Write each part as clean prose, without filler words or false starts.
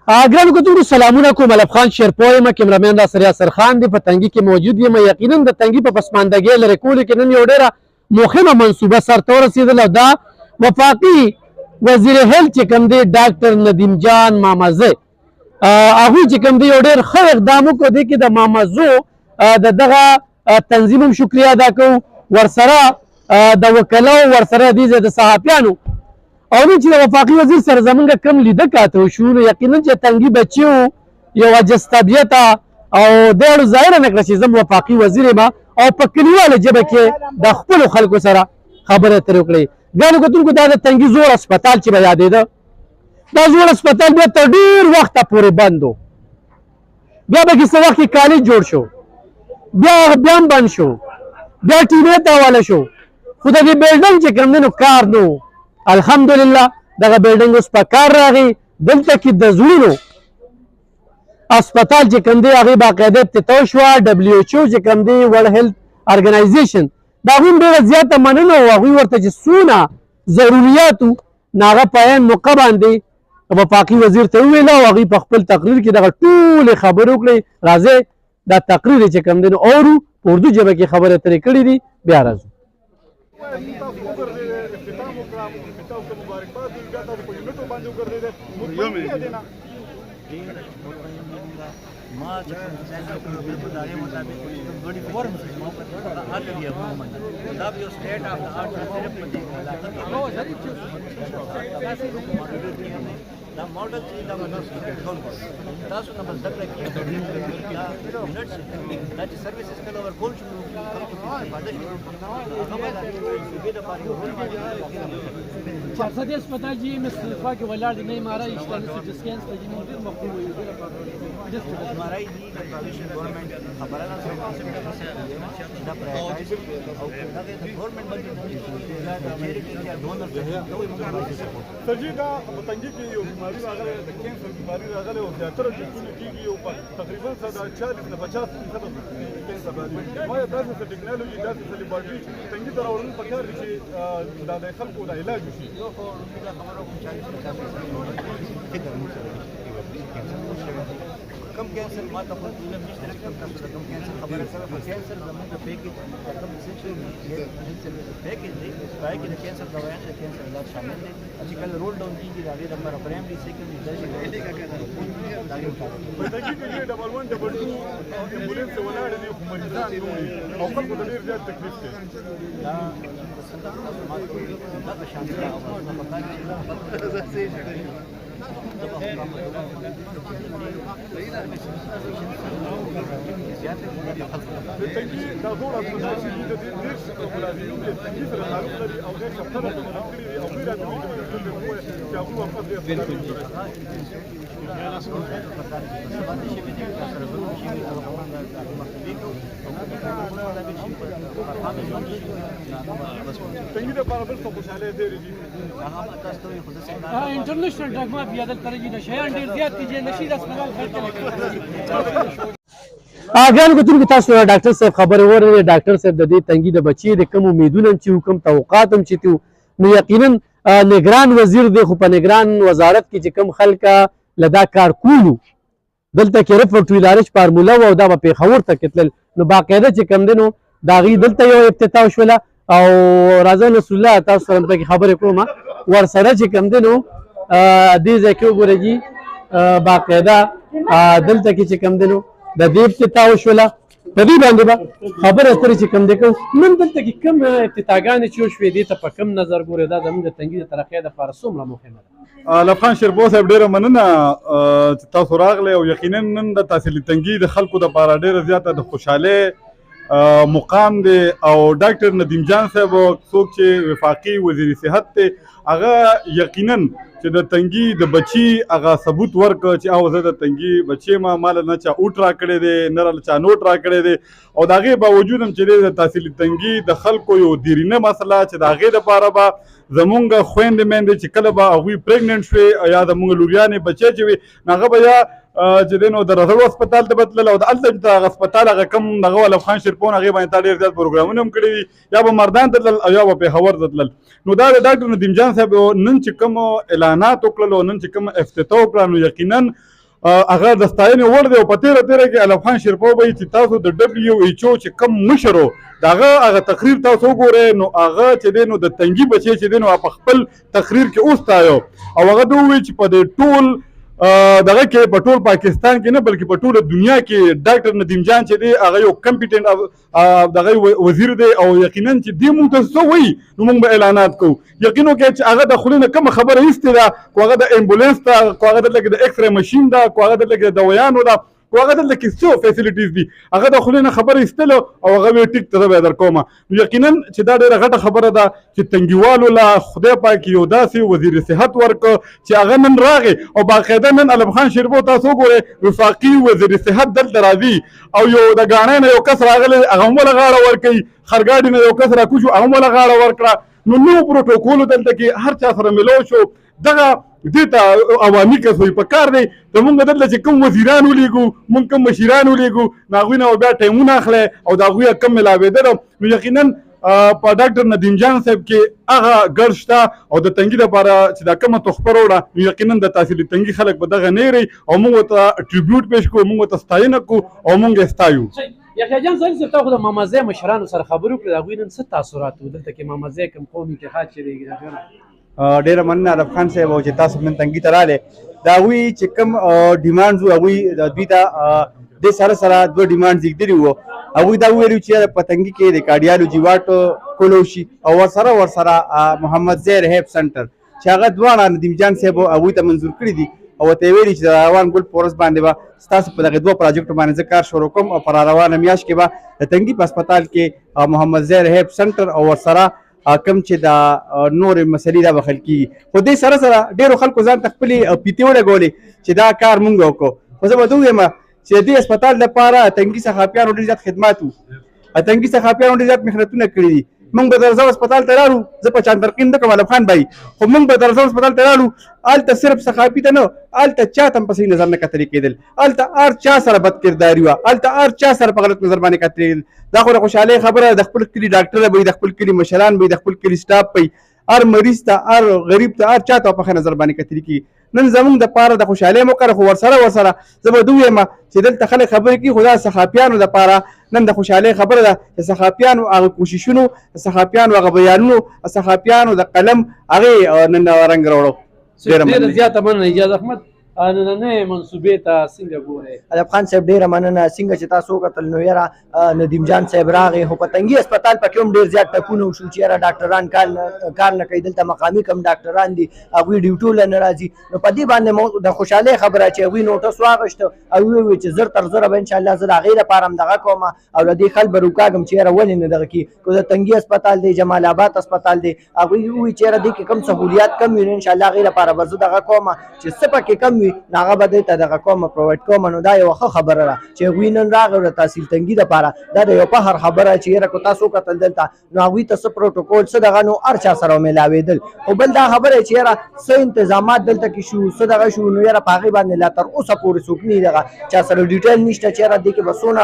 ګرانو کتونکو سلامونه کوم. الف خان شیرپوی یم، کیمرامین را سره یاسر خان دی. په تنګي کې موجود یم. یقینا د تنګي په پسماندګۍ لرې کولو کې نن یو ډېره مهمه منصوبه سرته ورسېدله، او دا وفاقي وزیر هیلث چې کوم دی ډاکټر ندیم جان مامزه، هغوی چې کوم دی یو ډېر ښه اقدام وکړو. دې کې د مامزو د دغه تنظیم هم شکریه ادا کوو، ورسره د وکلاو، ورسره دې د صحافیانو، او نن چې د وفاقي وزیر سره زمونږ کم لیده کاته وشو، نو یقینا چې تنګي بچي وو، یو عجز طبیعته، او دی اړو ظاهره نه کړه چې زه وفاقي وزیر یم، او په کلیواله ژبه کې د خپلو خلکو سره خبرې اترې وکړې. ګرانو کتونکو دا د تنګي زوړ هسپتال چې به یادېده، دا زوړ هسپتال بیا تر ډېر وخته پورې بند و. بیا به کیسه وخت کې کالج جوړ شو، بیا هم بند شو، بیا ټیمې ته حواله شو، خو د دې بلډنګ چې کوم دی نو کار نه و. الحمدلله دغه بلډنګ اوس په کار راغی. دلته کې د زړونو هسپتال چې کوم دی هغې باقاعده افتتاح شوه. ډبلیو ایچ او چې کوم دی ورلډ هیلث ارګنایزیشن، د هغوی هم ډېره زیاته مننه وه. هغوی ورته چې څونه ضروریات وو نو هغه په عین موقع باندې وفاقي وزیر ته وویله، او هغوی په خپل تقریر کې دغه ټولې خبرې وکړې. راځئ دا تقریر چې کوم دی نو اورو، په اردو ژبه کې خبرې اترې کړې دي، بیا راځو. ما چې کوم ځای ته بالکل د هغې مطابق ګډې فورمز ما په الګي عموما دا یو سټیټ اف د آرټ صرف په دې علاقه کې دا ماډل چې دا منوس کنټرول کوي تاسو نه بس ذکر کیږي دا یونټ دا چې سرویسز کله ور کول شو خلکو ته فائدہ شي هغه د صوبې د پاره یو چارصد اسپتال جی مستلفا کې ولاړ دی نه مارا اشتانه چې ډسکینس ته جنو ډیر مخکې وي مارای دی د پروینشل ګورنمنت خبره نه سره دا پرایورټایز او دا د ګورنمنت باندې دا د چیریټي یا ډونر ته دوی موږ باندې سپورټ سرجی دا بتنګي کې یو بیماری راغله، د کینسر بیماری راغله، او زیاتره چې ټول کېږي او تقریبا 40 نه 50% کینسر راځي. ما داسې ټکنالوژي، داسې لیبارټري تنګي ته راوړل پکار دي چې دا د خلکو د علاج وشي. یو خو دا خبره کوم چې فکر مو کم کینسر ما ته خو علم نشته چې کم کینسر خبره سره په کینسر زموږ د پیکیج کم اسنشل پیکیج دی، پای کې د کینسر دوايانې د کینسر علاج شامل دي. چې کله رول ډاون کېږي د هغې لپاره پرایمري سیکنډري بتنګي کې ډبل 1 ډبل 2 امبولانس ولاړې دي، خو مریضان نه وي او خلکو ته ډېر زیات تکلیف دی. دا دا په شان ده او نه پکار دي تنګي دا زوړ هسپتال چې د دې ډېر ملازمین دي، تنګي سره تعلق لري او غیر شفتره ته منل کړي دي، او غیر عادلانه چې هغوی واپس دې هسپتال ته تنګي د لپاره بل څه خوشحالۍ ډېرې دي. انټرنیشنل ډرګ مافیا دلته راځي، د شیان ډېر زیات دي چې نشي د هسپتال خلک ګرانو کتونکو تاسو ډاکټر صاحب خبرې واورېدې. ډاکټر صاحب د دې تنګي د بچي د کوم امیدونه چې کوم توقعات هم چې تي نو یقینا نگران وزیر دی، خو په نگران وزارت کې چې کوم خلکه له دا کار کولو دلته کې رپورټ ویلارش فارموله و، او دا به پېښور ته کې تلل، نو باقاعده چې کوم دی نو د هغې دلته یو افتتاح شوله. او راځه نصر الله تاسو سره پکې خبرې کوم، ورسره چې کوم دی نو دې ځای کې وګورئ جي باقاعده دلته کې چې کوم دی نو د دې افتتاح وشوله. په دې باندې به خبرې اترې چې کوم دی کوو. نن دلته کې کوم افتتاحګانې چې وشوې دې ته په کوم نظر ګورې؟ دا زموږ د تنګي د ترقۍ دپاره څومره مهمه ده؟ الف خان شیرپوی صاحب ډېره مننه چې تاسو راغلی، او یقینا نن د تحصیلي تنګي د خلکو دپاره ډېره زیاته د خوشحالۍ مقام دی. او ډاکټر ندیم جان صاحب څوک چې وفاقي وزیر صحت دی، هغه یقینا چې د تنګي د بچي هغه ثبوت ورکړ چې او زه د تنګي بچی ما مال نه چا اوټ را کړی دی، نه را چا نوټ را کړی دی، او د هغې باوجود هم چې د تحصیلي تنګي د خلکو یو دیرینه مسله چې د هغې دپاره به زمونږ خویندې میندې چې کله به هغوی پریګننټ شوې یا زمونږ لوریانې بچی چې وي نو هغه به یا چې دی نو د رضړو هسپتال ته به تلل او د هلته چې د هغه هسپتال هغه کوم دغه ول افغان شیرپون هغې باندې تا ډېر زیات پروګرامونه هم کړي وي یا به مردان ته تلل او یا به پېښور ته تلل. نو دا د ډاکټر ندیم جان صاحب نن چې کوم اعلانات وکړل او نن چې کوم افتتاح وکړه نو یقینا هغه د ستاینې وړ دی او په تېره کې الافغان شیرپو به چې تاسو د WHO چې کوم مشر و د هغه تقریر تاسو وګورئ نو هغه چې دی نو د تنګي بچی چې دی نو په خپل تقریر کې وستایو او هغه دا وویل چې په دې ټول دغه کې په ټول پاکستان کې نه بلکې په ټوله دنیا کې ډاکټر ندیم جان چې دی هغه یو کمپیټنټ دغه وزیر دی او یقینا چې دی موږ ته څه وایي نو موږ به اعلانات کوو. یقین وکړئ چې هغه د خولې نه کومه خبره ایستې ده کو هغه د امبولانس ده کو هغه دلته کې د ایکس رې ماشین ده کو هغه دلته کې د دوایانو ده خو هغه دلته کې څو فیسیلیټیز دي هغه د خولې نه خبره ایستله او هغه ویې ټیک ته زه به یې درکومه. نو یقینا چې دا ډېره غټه خبره ده چې تنګیوالو له خدای پاک یو داسې وزیر صحت ورکړه چې هغه نن راغی او باقاعده نن علم خان شیرپو تاسو وګورئ وفاقي وزیر صحت دلته راځي او یو د ګاڼۍ نه یو کس راغلی هغه هم وله غاړه ورکوي خرګاډي نه یو کس راکوشو هغه هم وله غاړه ورکړه. نو نو پروټوکولو دلته کې هر چا سره ملو شو دغه دې ته عوامي کس وایي په کار دی د مونږ دلته چې کوم وزیران ولیږو مونږ کوم مشیران ولیږو نو هغوی نه بیا ټایمونه اخلی او د هغوی کم ملاوېده نو یقینا په ډاکټر ندیم جان صاحب کې هغه ګډ شته او د تنګي لپاره چې دا کومه تحفه راوړه نو یقینا د تحصیلي تنګي خلک به دغه نه یېرئ او موږ ورته ټریبیوټ پیش کړو موږ ورته ستاینه کړو او موږ یې ستایو. یحیی جان صاحب تا خو د مامازی مشرانو سره خبرې وکړې د هغوی نن څه تاثرات و دلته کې مامازی کوم قومي اتحاد چې دی ډېره مننه علف خان صاحب او چې تاسو نن تنګي ته راغلی د هغوی چې کوم ډیمانډز وو هغوی دوی ته دې سره سره دوه ډیمانډز ایږدلي وو هغوی دا وویلي چې په تنګي کې د کارډیالوجي واټ کولو شي او ورسره محمد زی رهیب سنټر چې هغه دواړه ندیم جان صاحب هغوی ته منظور کړي دي او ورته یې ویلي چې د روان ګل په ورځ باندې به ستاسو په دغه دوه پراجکټو باندې زه کار شروع کوم او په راروانه میاشت کې به د تنګي په هسپتال کې محمد زی رهیب سنټر او ورسره کم چې د نورې مسلې دا به حل کېږي. خو دې سره سره ډېرو خلکو ځان ته خپلې پیتې ولګولې چې دا کار مونږ وکړو. خو زه به ته ووایم چې د دې هسپتال لپاره تنګي صحافیانو ډېر زیات خدمات وو تنګي صحافیانو ډېر زیات محنتونه کړي دي. موږ به د رضا هسپتال ته رالو زه په چاندرقین نه کوم علف خان بھائی خو موږ به د رضا هسپتال ته رالو هلته صرف صحافي ته نه هلته چا ته هم په صحیح نظر نه کتلې کېدل هلته هر چا سره بد کرداري وه هلته هر چا سره په غلط نظر باندې کتلېدل. دا خو د خوشحالۍ خبره د خپل کلي ډاکټره به وي د خپل کلي مشران به وي د خپل کلي سټاف به وي هر مریض ته هر غریب ته هر چا ته په ښه نظر باندې کتلې کېږي. نن زموږ دپاره د خوشحالۍ موقع ده خو ورسره زه به ده ووایم چې دلته خلک خبرې کوي خو دا صحافیانو دپاره نن د خوشحالۍ خبره ده چې صحافیانو هغه کوششونو صحافیانو هغه بیانونو صحافیانو د قلم هغې نن رنګ راوړو. ډېره زیاته مننه اجاز احمد نننۍ منصوبې ته څنګه ګورئ؟ علف خان صاحب ډېره مننه څنګه چې تاسو وکتل نو یاره ندیم جان صاحب راغی خو په تنګي هسپتال پکې هم ډېر زیات ټکونه وشو چې یاره ډاکټران کار نه کوي دلته مقامي کم ډاکټران دي هغوی ډیوټو له نه راځي نو په دې باندې د خوشحالۍ خبره چې هغوی نوټس واخیسته او وویل چې زر تر زره به انشاءالله زه د هغې لپاره هم دغه کوم او له دې خل به روکاږم چې یاره ولې نه دغه کړي که د تنګي هسپتال دی جمال آباد هسپتال دی هغوی ووایي چې یاره دې کې کم سهولیات کم وي نو انشاءالله هغې لپاره به زه دغه کوم چې څه پکې کم وي نو هغه به ته دغه کومه پرووایډ کومه نو دا یوه ښه خبره ده چې هغوی نن راغی د تحصیل تنګي دپاره دا د یو فخر خبره چې یاره که تاسو وکتل دلته نو هغوی ته څه پروټوکول څه دغه نو هر چا سره ملاوېدل خو بل دا خبره چې یاره څه انتظامات دلته کې شو څه دغه شو نو یاره په هغې باندې لا تر اوسه پورې څوک نه دغه چا سره ډیټیل نشته چې یاره دې کې به څونه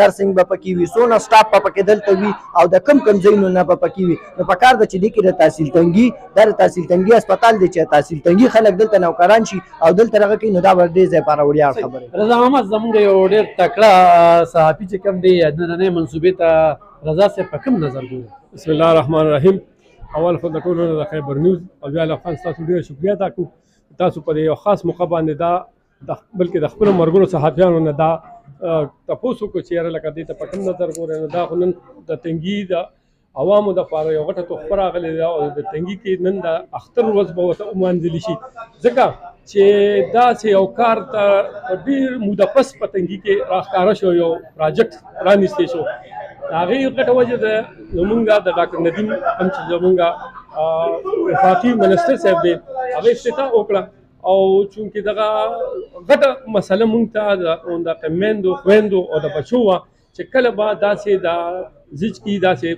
نرسنګ به پکې وي څونه سټاف به پکې دلته وي او د کم ځایونو نه به پکې وي نو په کار ده چې دې کې د تحصیل تنګي دا د تحصیل تنګي هسپتال دی چې تحصیل تنګي خلک دلته نوکران شي او دلته دغه کوي نو دا به ډېر ځای لپاره وړیا خبرې. رضا محمد زموږ یو ډېر تکړه صحافي چې کوم دی نننۍ منصوبې ته رضا صاحب په کوم نظر ګوري؟ بسم الله الرحمن الرحیم. اول خو د ټولو نه د خیبر نیوز او بیا علف خان ستاسو ډېره شکریه ادا کوو تاسو په یو خاص موقع باندې دا بلکې د خپلو ملګرو صحافیانو نه دا تپوس وکړو چې یاره لکه دې ته په کوم نظر ګورئ نو دا خو نن د تنګي د عوامو دپاره یو غټه تحفه راغلې ده او د تنګي کې نن د اختر ورځ به ورته ومانځلي شي ځکه چې داسې یو کار ته ډېر موده پس په تنګي کې راښکاره شو یو پراجکټ رانیستی شو د هغې غټه وجه ده زمونږ د ډاکټر ندیم هم چې زمونږ وفاقي منسټر صاحب دی هغه افتتاح وکړه او چونکې دغه غټه مسله مونږ ته د میندو خویندو او د بچو وه چې کله به داسې د زیچ کې داسې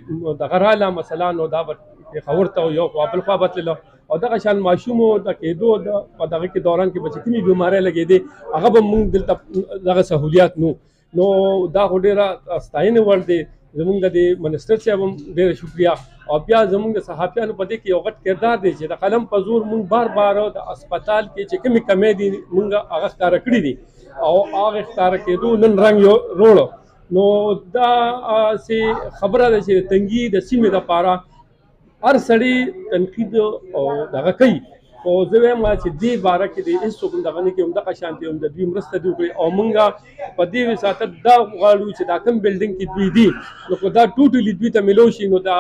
دغه راله مثلا نو دا به پېښور ته یو خوا بل خوا به تلله او دغه شان ماشوم د کېدو د په دغه کې دوران کې بچ کومي بیماری لګېدې هغه به موږ دلته دغه سہولیات نو دا خو ډېره ستاینې وړ دی. زمونږ د منسټر صاحب هم ډېره شکریا او بیا زمونږ د صحافیانو په دې کې یو غټ کردار دی چې د قلم په زور موږ بار بار د هسپتال کې چې کومې کمې دي موږ هغه ښکاره کړي دي او هغه ښکاره کېدو نن رنګ یو روړ. نو دا سې خبره ده چې تنګي د سیمې دپاره هر سړی تنقید او دغه کوي خو زه وایم چې دې باره کې د هېڅوک دغه نه کوي همدغه شانتې هم د دوی مرسته دې وکړي او موږ په دې وساطت دا غواړو چې دا کوم بلډینګ کې دوی دي نو که دا ټوټلي دوی ته میلو شي نو دا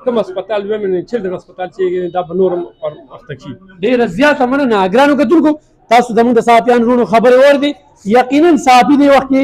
کوم هسپتال ویمن اینډ چلډرن هسپتال چې دا به نور هم پرمختګ شي. ډېره زیاته مننه. ګرانو کتونکو تاسو زموږ د صحافیانو وروڼو خبرې واورېدې. یقینا صحافي دې وخت کې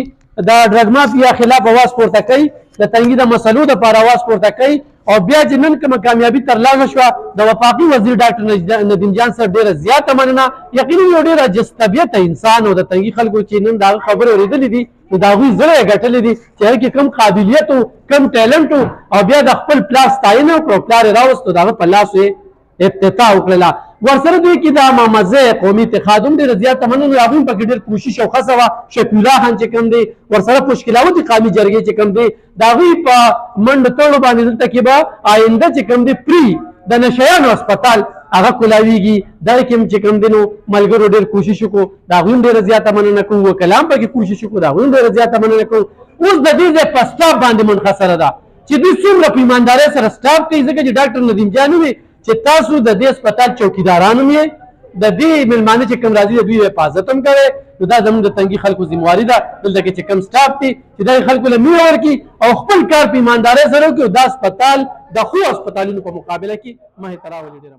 د ډرګ مافیا خلاف اواز پورته کوي، د تنګي د مسلو دپاره اواز پورته کوي او بیا چې نن کومه کامیابي ترلاسه شوه د وفاقي وزیر ډاکټر ندیم جان صاحب ډېره زیاته مننه. یقینا یو ډېره جذطبیته انسان او د تنګي خلکو چې نن د هغه خبرې اورېدلې دي نو د هغوی زړه یې ګټلې دي چې هغه کې کم قابلیت و کم ټیلنټ و او بیا د خپل پلار ستاینه وکړه او پلار یې راوستو د هغه په لاس یې افتتاح وکړله. ورسره دوی کې د مامزه قومي اتحاد هم ډېره زیاته مننه. هغوی هم پکې ډېر کوشش او هڅه وه. شفیع خان چې کوم دی ورسره پشکلاوت قومي جرګې چې کوم دی د هغوی په منډه تړلو باندې دلته کې به آینده چې کوم دی پري د نشیانو هسپتال هغه کولاویږي. دغه کې هم چې کوم دی نو ملګرو ډېر کوشش وکړو د هغوی هم ډېره زیاته مننه کوو. وکلام پکې کوشش وکړو د هغوی هم ډېره زیاته مننه کوو. اوس د دې ځای په سټاف باندې منحصره ده چې دوی څومره په ایماندارۍ سره سټاف کوي ځکه چې ډاکټر ندیم جان وي چې تاسو د دې هسپتال چوکیداران هم یې د دې مېلمانه چې کوم راځي د دوی حفاظت هم کوئ. نو دا زموږ د تنګي خلکو ذمواري ده دلته کې چې کوم سټاف دی چې دغې خلکو له مینه ورکړي او خپل کار په ایماندارۍ سره وکړي او دا هسپتال د ښو هسپتالونو په مقابله کې مخې ته راولي. ډېره